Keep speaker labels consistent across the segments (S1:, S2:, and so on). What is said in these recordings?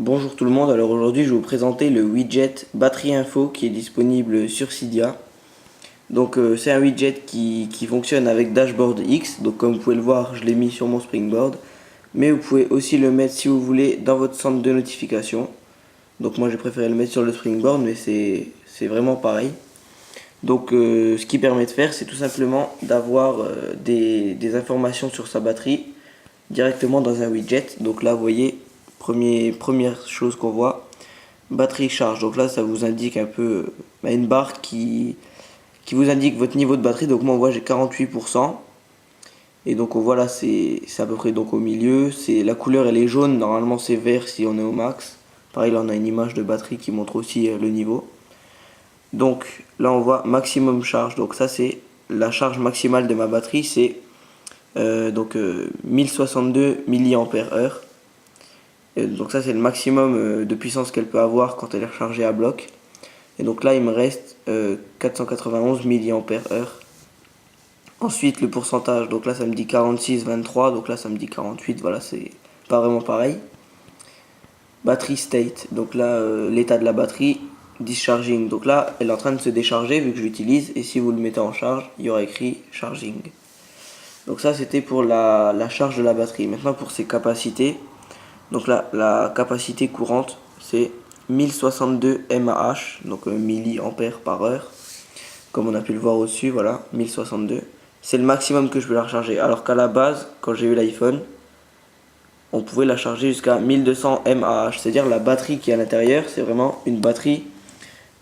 S1: Bonjour tout le monde, alors aujourd'hui je vais vous présenter le widget Batterie Info qui est disponible sur Cydia. Donc c'est un widget qui fonctionne avec Dashboard X, donc comme vous pouvez le voir je l'ai mis sur mon Springboard. Mais vous pouvez aussi le mettre si vous voulez dans votre centre de notification. Donc moi j'ai préféré le mettre sur le Springboard mais c'est vraiment pareil. Donc ce qui permet de faire c'est tout simplement d'avoir des informations sur sa batterie directement dans un widget. Donc là vous voyez, première chose qu'on voit, batterie charge. Donc là ça vous indique un peu une barre qui vous indique votre niveau de batterie. Donc moi on voit j'ai 48%. Et donc on voit là c'est à peu près donc au milieu. C'est la couleur elle est jaune, normalement c'est vert si on est au max. Pareil là on a une image de batterie qui montre aussi le niveau. Donc là on voit maximum charge. Donc ça c'est la charge maximale de ma batterie, c'est 1062 mAh. Donc ça c'est le maximum de puissance qu'elle peut avoir quand elle est rechargée à bloc. Et donc là il me reste 491 mAh. Ensuite le pourcentage, donc là ça me dit 46, 23, donc là ça me dit 48, voilà c'est pas vraiment pareil. Battery state, donc là l'état de la batterie, discharging, donc là elle est en train de se décharger vu que je l'utilise, et si vous le mettez en charge, il y aura écrit charging. Donc ça c'était pour la charge de la batterie. Maintenant pour ses capacités, donc là la capacité courante c'est 1062 mAh, donc milliampères par heure, comme on a pu le voir au-dessus, voilà, 1062. C'est le maximum que je peux la recharger. Alors qu'à la base, quand j'ai eu l'iPhone, on pouvait la charger jusqu'à 1200 mAh. C'est-à-dire la batterie qui est à l'intérieur, c'est vraiment une batterie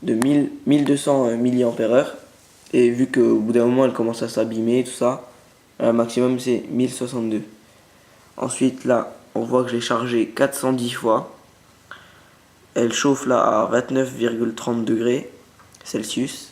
S1: de 1200 mAh. Et vu qu'au bout d'un moment, elle commence à s'abîmer, tout ça, le maximum c'est 1062. Ensuite, là, on voit que j'ai chargé 410 fois. Elle chauffe là à 29,30 degrés Celsius.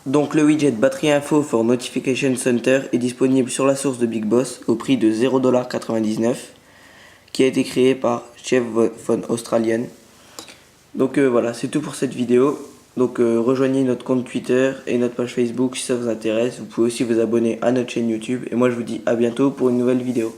S1: Donc le widget Battery Info for Notification Center est disponible sur la source de Big Boss au prix de 0,99$ qui a été créé par Chef von Australian. Donc voilà, c'est tout pour cette vidéo. Donc rejoignez notre compte Twitter et notre page Facebook si ça vous intéresse. Vous pouvez aussi vous abonner à notre chaîne YouTube. Et moi je vous dis à bientôt pour une nouvelle vidéo.